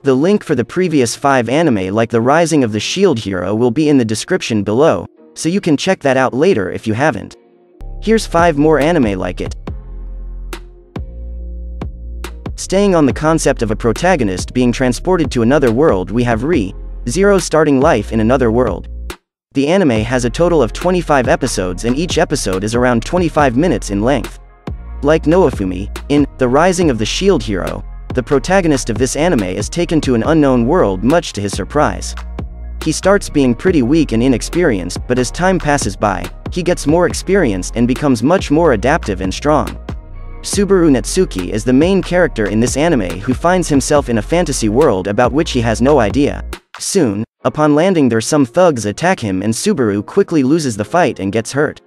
The link for the previous 5 anime like The Rising of the Shield Hero will be in the description below, so you can check that out later if you haven't. Here's 5 more anime like it. Staying on the concept of a protagonist being transported to another world, we have ReZero starting life in another world. The anime has a total of 25 episodes and each episode is around 25 minutes in length. Like Naofumi, in The Rising of the Shield Hero, the protagonist of this anime is taken to an unknown world much to his surprise. He starts being pretty weak and inexperienced, but as time passes by, he gets more experienced and becomes much more adaptive and strong. Subaru Natsuki is the main character in this anime who finds himself in a fantasy world about which he has no idea. Soon, upon landing there some thugs attack him and Subaru quickly loses the fight and gets hurt.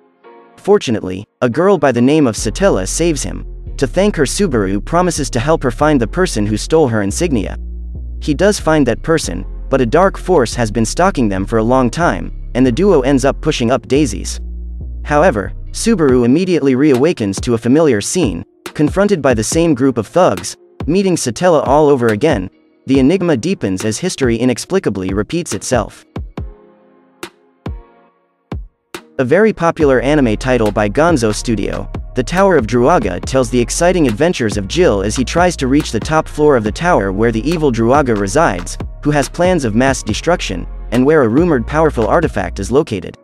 Fortunately, a girl by the name of Satella saves him. To thank her, Subaru promises to help her find the person who stole her insignia. He does find that person, but a dark force has been stalking them for a long time, and the duo ends up pushing up daisies. However, Subaru immediately reawakens to a familiar scene, confronted by the same group of thugs, meeting Satella all over again. The enigma deepens as history inexplicably repeats itself. A very popular anime title by Gonzo Studio, The Tower of Druaga, tells the exciting adventures of Jill as he tries to reach the top floor of the tower where the evil Druaga resides, who has plans of mass destruction, and where a rumored powerful artifact is located.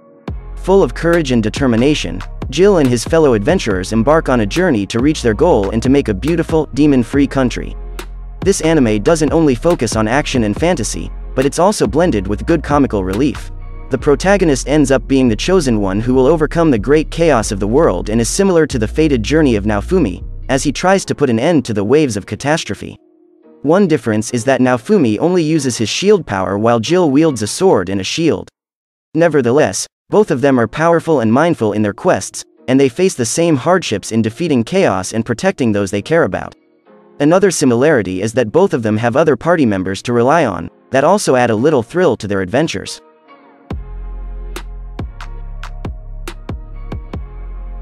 Full of courage and determination, Jill and his fellow adventurers embark on a journey to reach their goal and to make a beautiful, demon-free country. This anime doesn't only focus on action and fantasy, but it's also blended with good comical relief. The protagonist ends up being the chosen one who will overcome the great chaos of the world and is similar to the fated journey of Naofumi, as he tries to put an end to the Waves of Catastrophe. One difference is that Naofumi only uses his shield power while Jill wields a sword and a shield. Nevertheless, both of them are powerful and mindful in their quests, and they face the same hardships in defeating chaos and protecting those they care about. Another similarity is that both of them have other party members to rely on, that also add a little thrill to their adventures.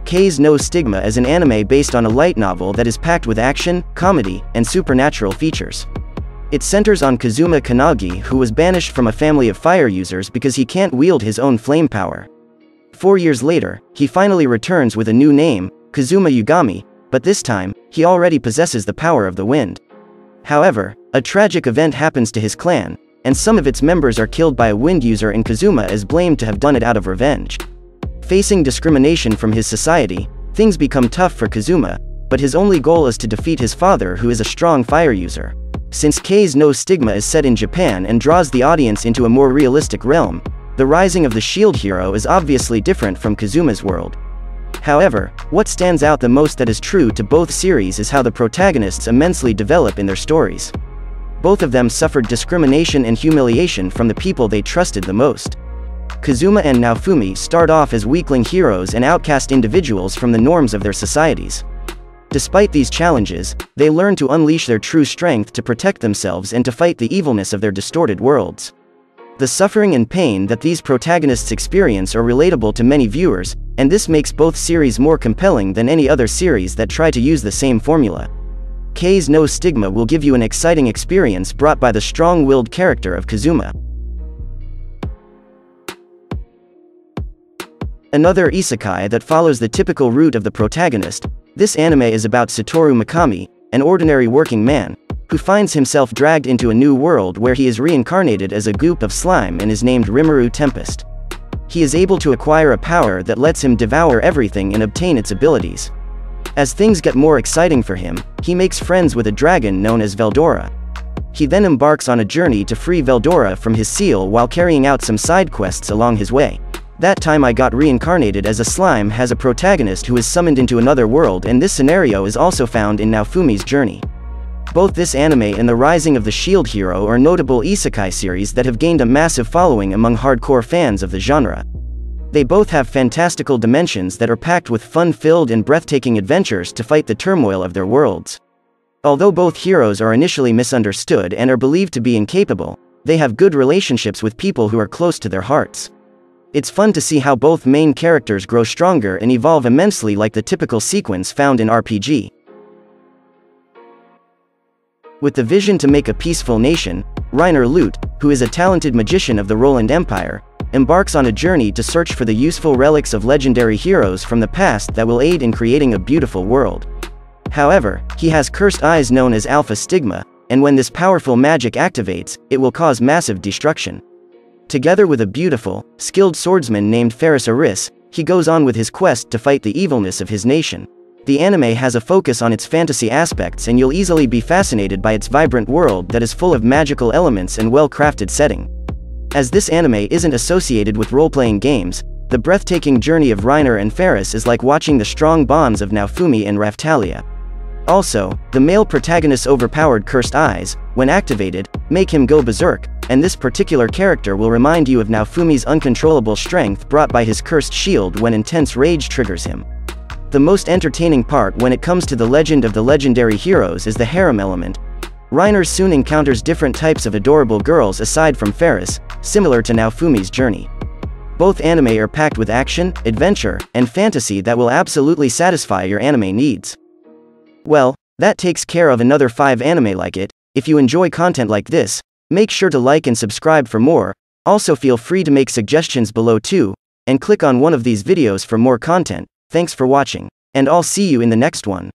Kei's No Stigma is an anime based on a light novel that is packed with action, comedy, and supernatural features. It centers on Kazuma Kanagi, who was banished from a family of fire users because he can't wield his own flame power. 4 years later, he finally returns with a new name, Kazuma Yugami, but this time, he already possesses the power of the wind. However, a tragic event happens to his clan, and some of its members are killed by a wind user, and Kazuma is blamed to have done it out of revenge. Facing discrimination from his society, things become tough for Kazuma, but his only goal is to defeat his father, who is a strong fire user. Since Kei's No Stigma is set in Japan and draws the audience into a more realistic realm, The Rising of the Shield Hero is obviously different from Kazuma's world. However, what stands out the most that is true to both series is how the protagonists immensely develop in their stories. Both of them suffered discrimination and humiliation from the people they trusted the most. Kazuma and Naofumi start off as weakling heroes and outcast individuals from the norms of their societies. Despite these challenges, they learn to unleash their true strength to protect themselves and to fight the evilness of their distorted worlds. The suffering and pain that these protagonists experience are relatable to many viewers, and this makes both series more compelling than any other series that try to use the same formula. Kei's No Stigma will give you an exciting experience brought by the strong-willed character of Kazuma. Another isekai that follows the typical route of the protagonist, this anime is about Satoru Mikami, an ordinary working man, who finds himself dragged into a new world where he is reincarnated as a goop of slime and is named Rimuru Tempest. He is able to acquire a power that lets him devour everything and obtain its abilities. As things get more exciting for him, he makes friends with a dragon known as Veldora. He then embarks on a journey to free Veldora from his seal while carrying out some side quests along his way. That Time I Got Reincarnated as a Slime has a protagonist who is summoned into another world, and this scenario is also found in Naofumi's journey. Both this anime and The Rising of the Shield Hero are notable isekai series that have gained a massive following among hardcore fans of the genre. They both have fantastical dimensions that are packed with fun-filled and breathtaking adventures to fight the turmoil of their worlds. Although both heroes are initially misunderstood and are believed to be incapable, they have good relationships with people who are close to their hearts. It's fun to see how both main characters grow stronger and evolve immensely, like the typical sequence found in RPG. With the vision to make a peaceful nation, Reiner Lute, who is a talented magician of the Roland Empire, embarks on a journey to search for the useful relics of legendary heroes from the past that will aid in creating a beautiful world. However, he has cursed eyes known as Alpha Stigma, and when this powerful magic activates, it will cause massive destruction. Together with a beautiful, skilled swordsman named Ferris Aris, he goes on with his quest to fight the evilness of his nation. The anime has a focus on its fantasy aspects, and you'll easily be fascinated by its vibrant world that is full of magical elements and well-crafted setting. As this anime isn't associated with role-playing games, the breathtaking journey of Reiner and Ferris is like watching the strong bonds of Naofumi and Raphtalia. Also, the male protagonist's overpowered cursed eyes, when activated, make him go berserk, and this particular character will remind you of Naofumi's uncontrollable strength brought by his cursed shield when intense rage triggers him. The most entertaining part when it comes to the legend of the legendary heroes is the harem element. Reiner soon encounters different types of adorable girls aside from Ferris, similar to Naofumi's journey. Both anime are packed with action, adventure, and fantasy that will absolutely satisfy your anime needs. Well, that takes care of another 5 anime like it. If you enjoy content like this, make sure to like and subscribe for more. Also feel free to make suggestions below too, and click on one of these videos for more content. Thanks for watching, and I'll see you in the next one.